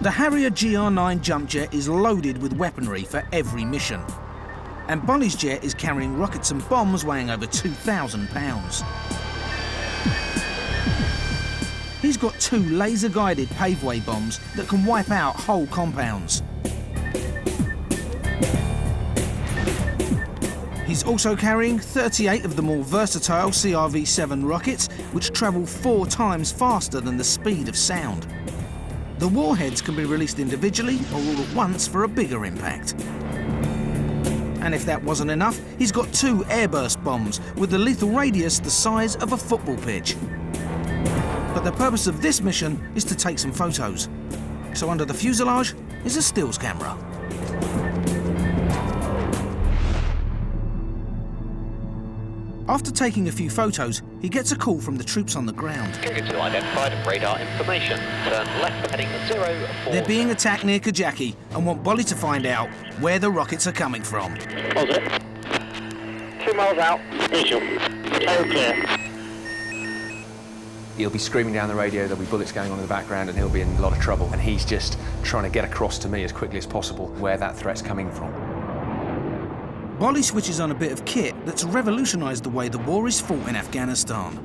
The Harrier GR9 jump jet is loaded with weaponry for every mission. And Bolly's jet is carrying rockets and bombs weighing over 2,000 pounds. He's got 2 laser-guided paveway bombs that can wipe out whole compounds. He's also carrying 38 of the more versatile CRV-7 rockets, which travel 4 times faster than the speed of sound. The warheads can be released individually or all at once for a bigger impact. And if that wasn't enough, he's got 2 airburst bombs with the lethal radius the size of a football pitch. But the purpose of this mission is to take some photos. So under the fuselage is a stills camera. After taking a few photos, he gets a call from the troops on the ground. To identified radar information. Turn left heading 040. They're being attacked near Kajaki and want Bolly to find out where the rockets are coming from. Positive. 2 miles out. Visual. Tail clear. He'll be screaming down the radio, there'll be bullets going on in the background, and he'll be in a lot of trouble. And he's just trying to get across to me as quickly as possible where that threat's coming from. Bolly switches on a bit of kit that's revolutionised the way the war is fought in Afghanistan.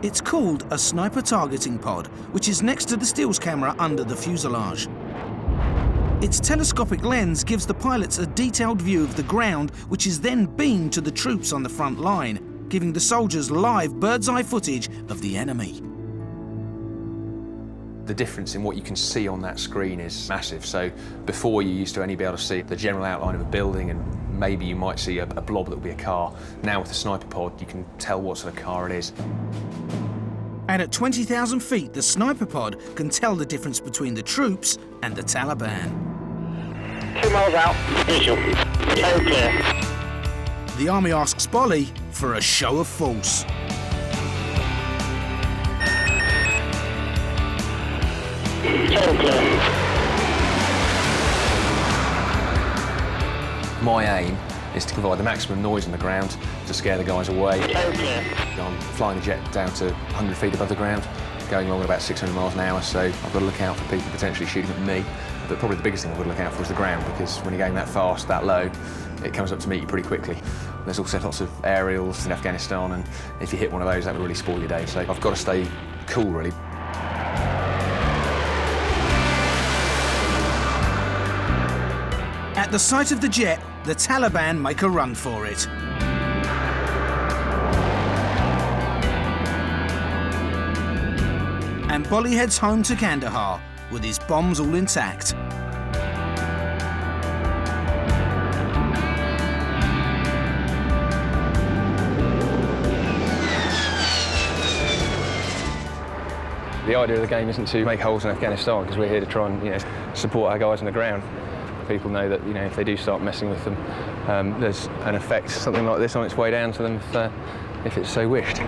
It's called a sniper targeting pod, which is next to the stills camera under the fuselage. Its telescopic lens gives the pilots a detailed view of the ground, which is then beamed to the troops on the front line, giving the soldiers live bird's-eye footage of the enemy. The difference in what you can see on that screen is massive. So before, you used to only be able to see the general outline of a building, and maybe you might see a blob that would be a car. Now with the sniper pod, you can tell what sort of car it is. And at 20,000 feet, the sniper pod can tell the difference between the troops and the Taliban. 2 miles out. Visual. Tail clear. The army asks Bolly for a show of force. Tail clear. My aim is to provide the maximum noise on the ground to scare the guys away. Tail clear. I'm flying the jet down to 100 feet above the ground, going along at about 600 miles an hour, so I've got to look out for people potentially shooting at me. But probably the biggest thing I've got to look out for is the ground, because when you're going that fast, that low, it comes up to meet you pretty quickly. There's also lots of aerials in Afghanistan, and if you hit one of those, that would really spoil your day. So I've got to stay cool, really. At the sight of the jet, the Taliban make a run for it. And Bolly heads home to Kandahar with his bombs all intact. The idea of the game isn't to make holes in Afghanistan, because we're here to try and support our guys on the ground. People know that if they do start messing with them, there's an effect, something like this, on its way down to them if it's so wished.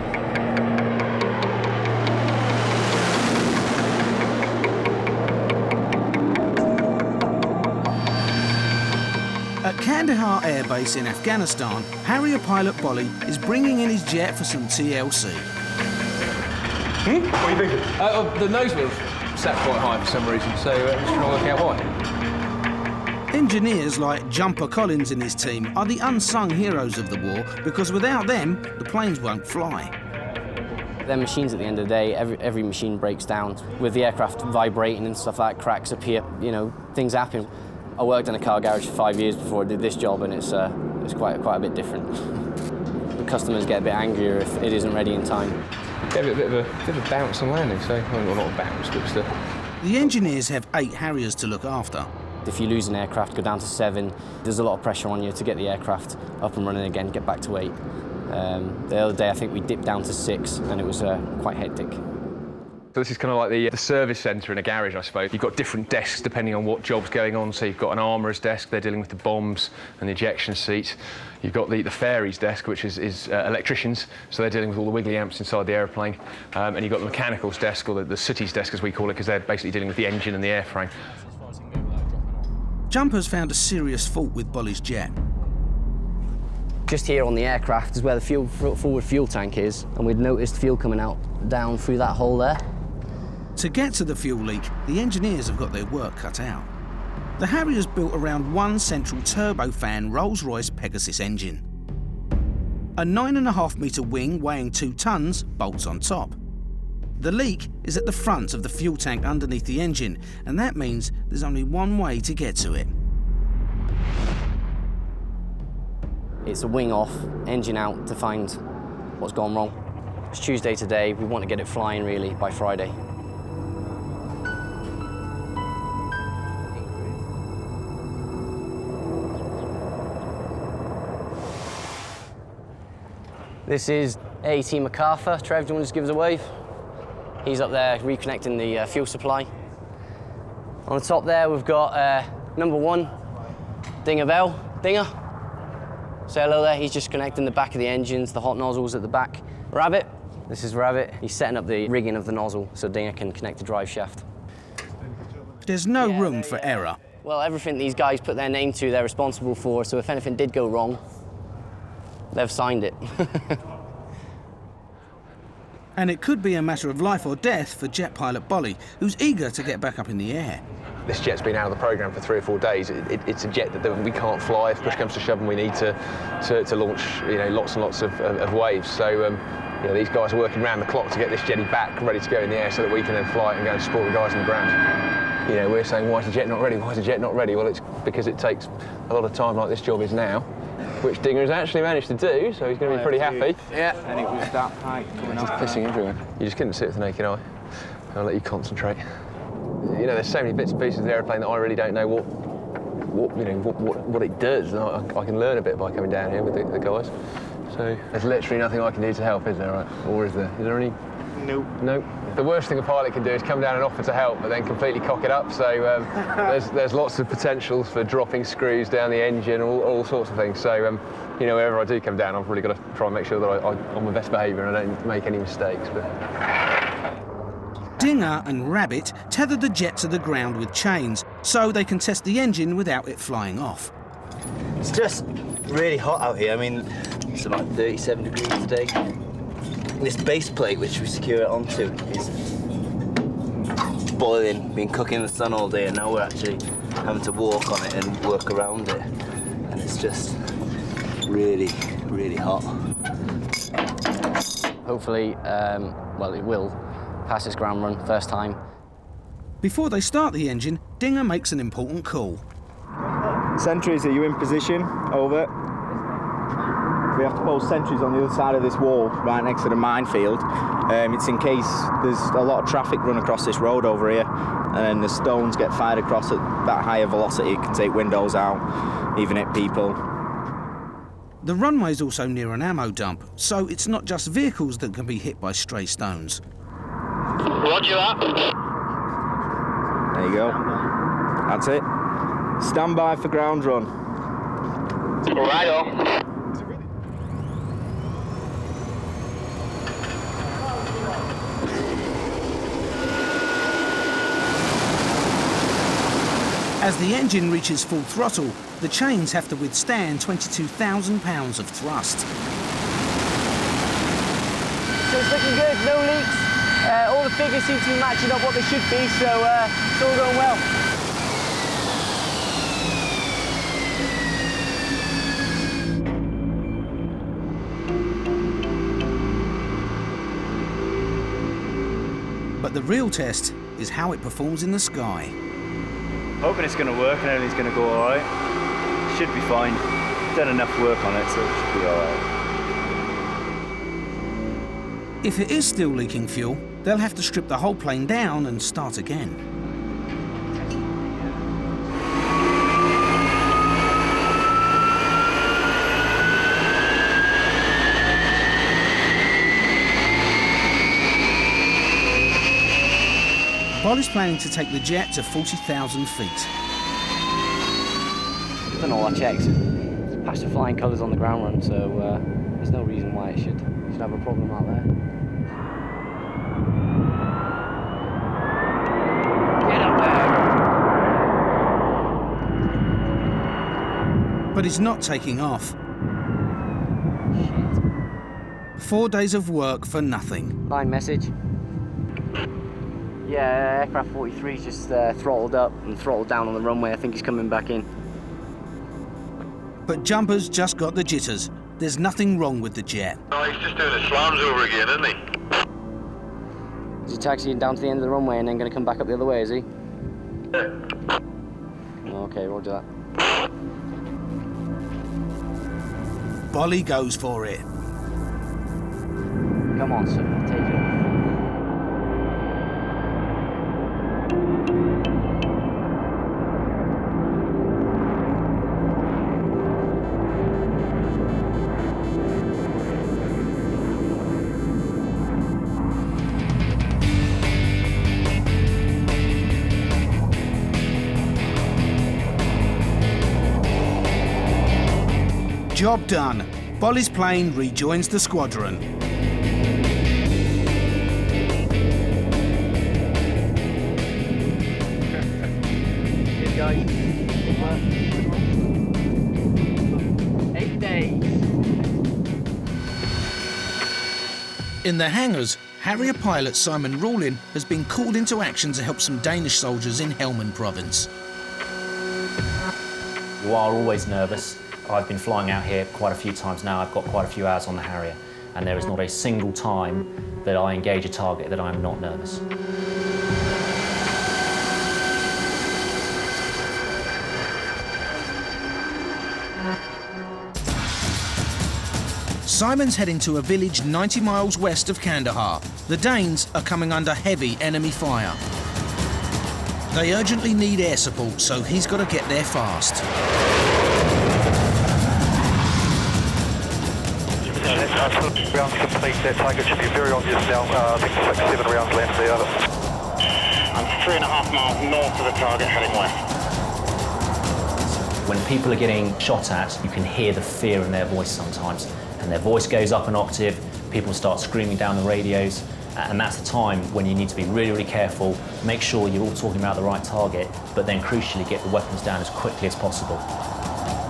At Kandahar Air Base in Afghanistan, Harrier pilot Bolly is bringing in his jet for some TLC. What are you thinking? The nose wheel sat quite high for some reason, so I'm just trying to work out why. Engineers like Jumper Collins and his team are the unsung heroes of the war, because without them, the planes won't fly. They're machines at the end of the day. Every machine breaks down. With the aircraft vibrating and stuff like that, cracks appear, things happen. I worked in a car garage for 5 years before I did this job, and it's quite a bit different. The customers get a bit angrier if it isn't ready in time. Gave it a bit of a bounce on landing, so well, not a bounce, but still. The engineers have 8 Harriers to look after. If you lose an aircraft, go down to 7, there's a lot of pressure on you to get the aircraft up and running again, get back to 8. The other day, I think we dipped down to 6, and it was quite hectic. So this is kind of like the service centre in a garage, I suppose. You've got different desks depending on what job's going on. So you've got an armourer's desk, they're dealing with the bombs and the ejection seats. You've got the fairies desk, which is electricians, so they're dealing with all the wiggly amps inside the aeroplane. And you've got the mechanicals desk, or the city's desk as we call it, because they're basically dealing with the engine and the airframe. Jumpers found a serious fault with Bolly's jet. Just here on the aircraft is where the forward fuel tank is, and we'd noticed fuel coming out down through that hole there. To get to the fuel leak, the engineers have got their work cut out. The Harrier's built around one central turbofan Rolls-Royce Pegasus engine. A 9.5 metre wing weighing 2 tonnes bolts on top. The leak is at the front of the fuel tank underneath the engine, and that means there's only one way to get to it. It's a wing off, engine out to find what's gone wrong. It's Tuesday today, we want to get it flying really by Friday. This is AT MacArthur. Trev, do you want to just give us a wave? He's up there reconnecting the fuel supply. On the top there, we've got number 1, Dinger Bell. Dinger, say hello there. He's just connecting the back of the engines, the hot nozzles at the back. Rabbit, this is Rabbit. He's setting up the rigging of the nozzle so Dinger can connect the drive shaft. There's no room for error. Well, everything these guys put their name to, they're responsible for, so if anything did go wrong, they've signed it. And it could be a matter of life or death for jet pilot Bolly, who's eager to get back up in the air. This jet's been out of the programme for 3 or 4 days. It's a jet that we can't fly. If push comes to shove and we need to launch, lots and lots of waves. So, these guys are working round the clock to get this jetty back, ready to go in the air so that we can then fly it and go and support the guys on the ground. We're saying, why is the jet not ready? Why is the jet not ready? Well, it's because it takes a lot of time like this job is now, which Dinger has actually managed to do, so he's going to be pretty happy. Yeah, and it was that high coming It's out. just pissing everywhere. You just couldn't see it with the naked eye. I'll let you concentrate. There's so many bits and pieces of the aeroplane that I really don't know what it does. I can learn a bit by coming down here with the guys. So there's literally nothing I can do to help, is there? Right? Or is there? Is there any? Nope. Nope. The worst thing a pilot can do is come down and offer to help, but then completely cock it up. So there's lots of potentials for dropping screws down the engine, all sorts of things. So wherever I do come down, I've really got to try and make sure that I'm on my best behaviour and I don't make any mistakes. Dinger and Rabbit tether the jet to the ground with chains so they can test the engine without it flying off. It's just really hot out here. I mean, it's about 37 degrees today. This base plate, which we secure it onto, is boiling, been cooking in the sun all day, and now we're actually having to walk on it and work around it. And it's just really, really hot. Hopefully, it will pass its ground run first time. Before they start the engine, Dinger makes an important call. Sentries, are you in position? Over. We have to post sentries on the other side of this wall, right next to the minefield. It's in case there's a lot of traffic run across this road over here, and then the stones get fired across at that higher velocity. It can take windows out, even hit people. The runway's also near an ammo dump, so it's not just vehicles that can be hit by stray stones. Roger that. There you go. That's it. Stand by for ground run. Right-o. As the engine reaches full throttle, the chains have to withstand 22,000 pounds of thrust. So it's looking good, no leaks. All the figures seem to be matching up what they should be, so it's all going well. But the real test is how it performs in the sky. Hoping it's going to work and everything's going to go all right. Should be fine. Done enough work on it, so it should be all right. If it is still leaking fuel, they'll have to strip the whole plane down and start again. Bolly's planning to take the jet to 40,000 feet. Done all our checks. It's passed the flying colours on the ground run, so there's no reason why it should have a problem out there. Get up there! But it's not taking off. 4 days of work for nothing. Line message. Yeah, aircraft 43's just throttled up and throttled down on the runway. I think he's coming back in. But Jumper's just got the jitters. There's nothing wrong with the jet. No, he's just doing the slams over again, isn't he? Is he taxiing down to the end of the runway and then going to come back up the other way, is he? Yeah. Okay, roger that. Bolly goes for it. Come on, sir, take it. Job done. Bolly's plane rejoins the squadron. Good guys. 8 days. In the hangars, Harrier pilot Simon Rawlin has been called into action to help some Danish soldiers in Helmand province. You are always nervous. I've been flying out here quite a few times now. I've got quite a few hours on the Harrier, and there is not a single time that I engage a target that I'm not nervous. Simon's heading to a village 90 miles west of Kandahar. The Danes are coming under heavy enemy fire. They urgently need air support, so he's got to get there fast. Rounds complete, that target should be very obvious now. I think 6-7 rounds left there. I'm 3.5 miles north of the target, heading west. When people are getting shot at, you can hear the fear in their voice sometimes, and their voice goes up an octave, people start screaming down the radios, and that's the time when you need to be really, really careful, make sure you're all talking about the right target, but then crucially get the weapons down as quickly as possible.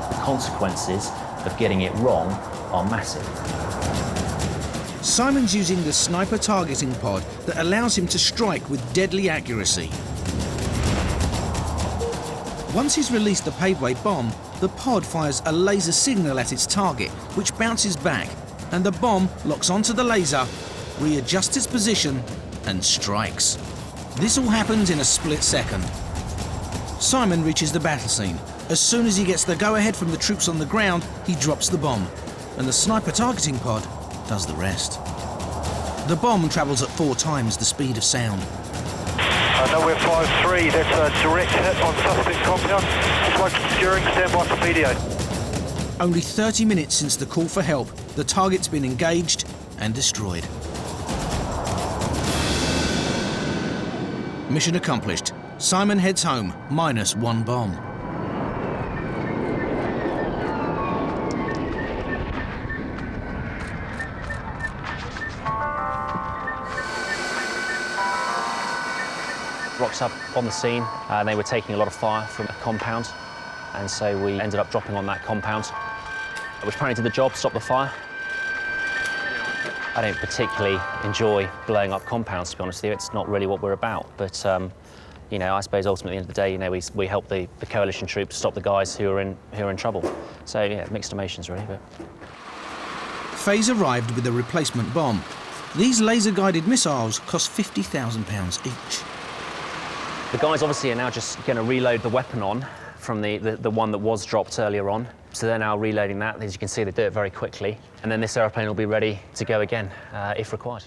The consequences of getting it wrong are massive. Simon's using the sniper targeting pod that allows him to strike with deadly accuracy. Once he's released the paveway bomb, the pod fires a laser signal at its target, which bounces back, and the bomb locks onto the laser, readjusts its position, and strikes. This all happens in a split second. Simon reaches the battle scene. As soon as he gets the go-ahead from the troops on the ground, he drops the bomb, and the sniper targeting pod does the rest. The bomb travels at 4 times the speed of sound. Nowhere 5-3, that's a direct hit on suspect compound. Smoke obscuring, stand by for video. Only 30 minutes since the call for help, the target's been engaged and destroyed. Mission accomplished. Simon heads home, minus 1 bomb. Rocks up on the scene, and they were taking a lot of fire from a compound, and so we ended up dropping on that compound, which apparently did the job, stopped the fire. I don't particularly enjoy blowing up compounds, to be honest with you. It's not really what we're about, but you know, I suppose ultimately at the end of the day, you know, we help the coalition troops stop the guys who are in trouble. So yeah, mixed emotions really. But Faze arrived with a replacement bomb. These laser-guided missiles cost £50,000 each. the guys obviously are now just going to reload the weapon on from the one that was dropped earlier on. So they're now reloading that. As you can see, they do it very quickly. And then this aeroplane will be ready to go again if required.